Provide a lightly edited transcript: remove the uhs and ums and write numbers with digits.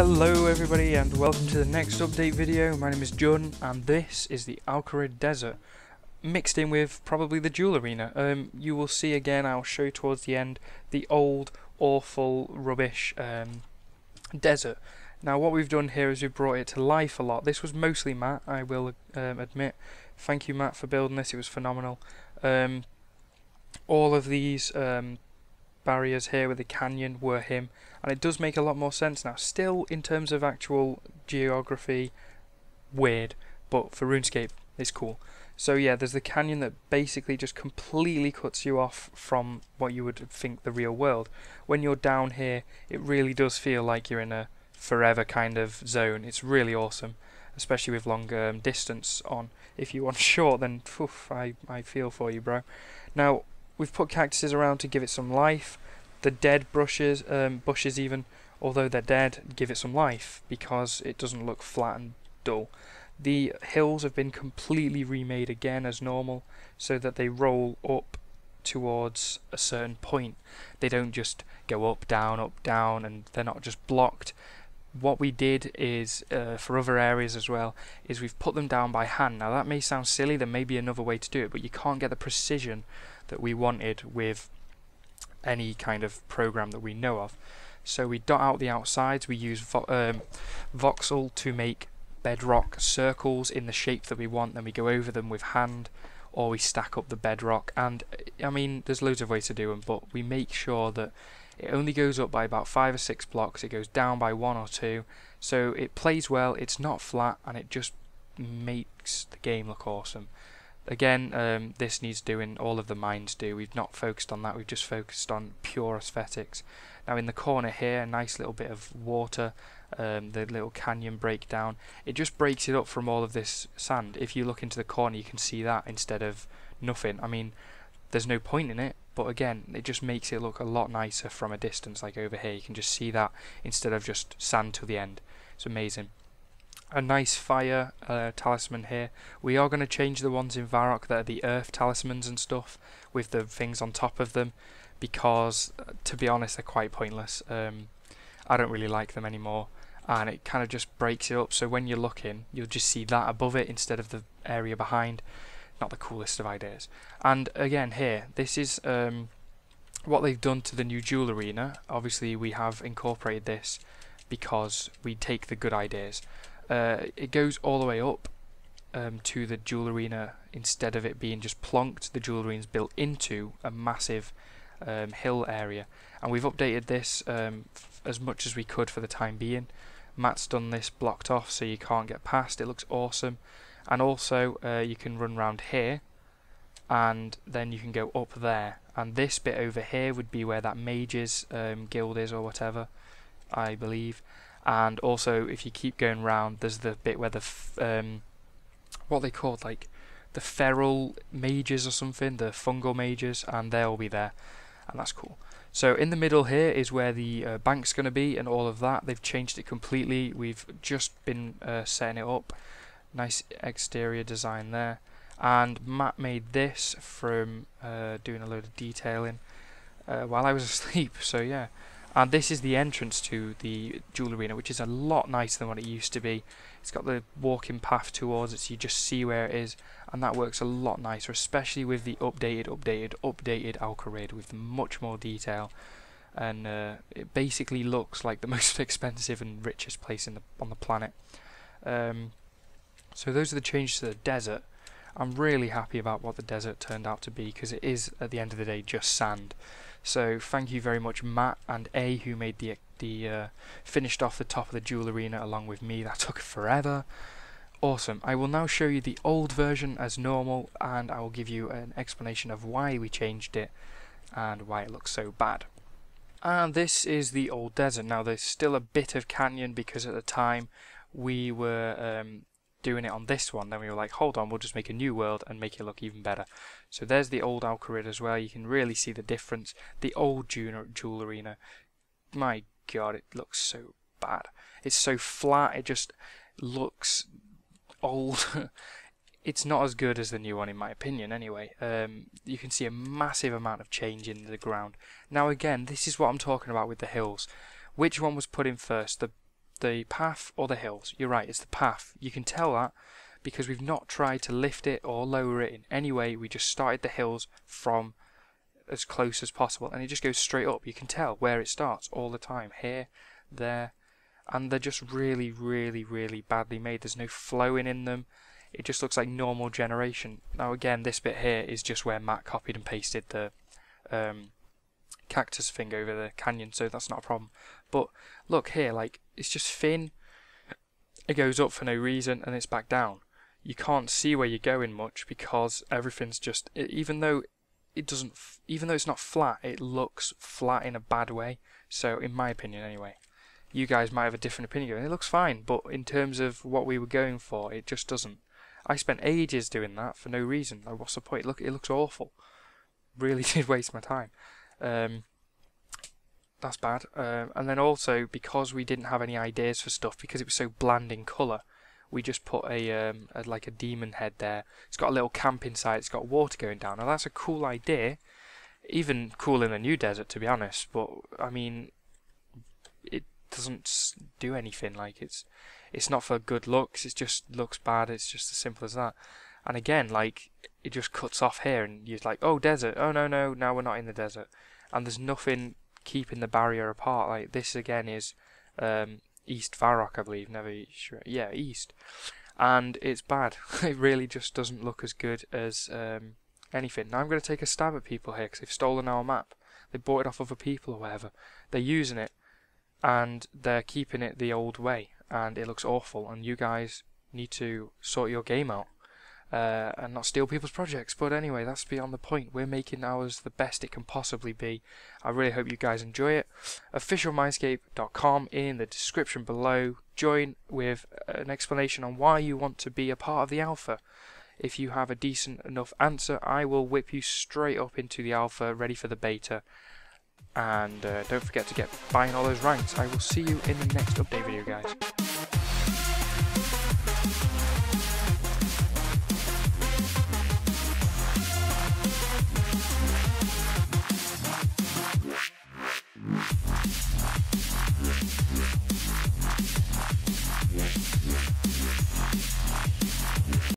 Hello everybody and welcome to the next update video. My name is John and this is the al-Kharid desert mixed in with probably the Jewel Arena. You will see again, I'll show you towards the end, the old awful rubbish desert. Now what we've done here is we've brought it to life a lot. This was mostly Matt, I will admit. Thank you Matt for building this, it was phenomenal. All of these barriers here with the canyon were him, and it does make a lot more sense now. Still, in terms of actual geography, weird, but for RuneScape it's cool. So yeah, there's the canyon that basically just completely cuts you off from what you would think the real world. When you're down here, it really does feel like you're in a forever kind of zone. It's really awesome, especially with long distance on. If you want short, then oof, I feel for you, bro. Now we've put cactuses around to give it some life. The dead bushes even, although they're dead, give it some life because it doesn't look flat and dull. The hills have been completely remade again as normal, so that they roll up towards a certain point. They don't just go up, down, and they're not just blocked. What we did is, for other areas as well, is we've put them down by hand. Now that may sound silly, there may be another way to do it, but you can't get the precision that we wanted with any kind of program that we know of. So we dot out the outsides, we use voxel to make bedrock circles in the shape that we want, then we go over them with hand, or we stack up the bedrock. And I mean, there's loads of ways to do them, but we make sure that it only goes up by about 5 or 6 blocks, it goes down by 1 or 2, so it plays well, it's not flat, and it just makes the game look awesome. Again, this needs doing, all of the mines do. We've not focused on that, we've just focused on pure aesthetics. Now in the corner here, a nice little bit of water, the little canyon breakdown. It just breaks it up from all of this sand. If you look into the corner you can see that instead of nothing. I mean, there's no point in it, but again, it just makes it look a lot nicer from a distance. Like over here, you can just see that instead of just sand to the end. It's amazing. A nice fire talisman here. We are going to change the ones in Varrock that are the earth talismans and stuff with the things on top of them, because to be honest they're quite pointless. I don't really like them anymore, and it kind of just breaks it up, so when you're looking you'll just see that above it instead of the area behind. Not the coolest of ideas. And again here, this is what they've done to the new Jewel Arena. Obviously we have incorporated this because we take the good ideas. It goes all the way up to the Jewel Arena. Instead of it being just plonked, the Jewel Arena is built into a massive hill area, and we've updated this as much as we could for the time being. Matt's done this blocked off so you can't get past. It looks awesome. And also you can run around here, and then you can go up there, and this bit over here would be where that mage's guild is, or whatever, I believe. And also if you keep going round, there's the bit where the what they called, like the feral mages or something, the fungal mages, and they'll be there, and that's cool. So in the middle here is where the bank's going to be, and all of that. They've changed it completely. We've just been setting it up. Nice exterior design there, and Matt made this from doing a load of detailing while I was asleep, so yeah. And this is the entrance to the Jewel Arena, which is a lot nicer than what it used to be. It's got the walking path towards it, so you just see where it is, and that works a lot nicer, especially with the updated al-Kharid with much more detail. And it basically looks like the most expensive and richest place on the planet. So those are the changes to the desert. I'm really happy about what the desert turned out to be, because it is, at the end of the day, just sand. So thank you very much Matt and A, who made the finished off the top of the Jewel Arena along with me. That took forever. Awesome. I will now show you the old version as normal, and I will give you an explanation of why we changed it and why it looks so bad. And this is the old desert. Now there's still a bit of canyon, because at the time we were doing it on this one, then we were like, hold on, we'll just make a new world and make it look even better. So there's the old al-Kharid as well. You can really see the difference. The old Jewel Arena, my god, it looks so bad. It's so flat, it just looks old. It's not as good as the new one in my opinion anyway. You can see a massive amount of change in the ground. Now again, this is what I'm talking about with the hills. Which one was put in first? The the path or the hills. You're right, it's the path. You can tell that because we've not tried to lift it or lower it in any way. We just started the hills from as close as possible, and it just goes straight up. You can tell where it starts all the time, here, there, and they're just really, really, really badly made. There's no flowing in them. It just looks like normal generation. Now again, this bit here is just where Matt copied and pasted the cactus thing over the canyon, so that's not a problem. But look here, like, it's just thin. It goes up for no reason and it's back down. You can't see where you're going much because everything's just, even though it's not flat, it looks flat in a bad way. So in my opinion anyway, you guys might have a different opinion. It looks fine, but in terms of what we were going for, it just doesn't. I spent ages doing that for no reason. Like, what's the point? Look, it looks awful. Really did waste my time. That's bad. And then also, because we didn't have any ideas for stuff, because it was so bland in colour, we just put like a demon head there. It's got a little camp inside. It's got water going down. Now that's a cool idea. Even cool in the new desert, to be honest. But I mean, it doesn't do anything. Like, it's not for good looks. It just looks bad. It's just as simple as that. And again, like, it just cuts off here, and you're like, oh, desert. Oh no, now we're not in the desert. And there's nothing keeping the barrier apart. Like, this again is East Varrock, I believe. Never sure. Yeah, East. And it's bad. It really just doesn't look as good as anything. Now I'm going to take a stab at people here because they've stolen our map. They bought it off other people or whatever. They're using it and they're keeping it the old way, and it looks awful. And you guys need to sort your game out and not steal people's projects. But anyway, that's beyond the point. We're making ours the best it can possibly be. I really hope you guys enjoy it. Officialmindscape.com in the description below. Join with an explanation on why you want to be a part of the alpha. If you have a decent enough answer, I will whip you straight up into the alpha, ready for the beta. And don't forget to get buying all those ranks. I will see you in the next update video, guys.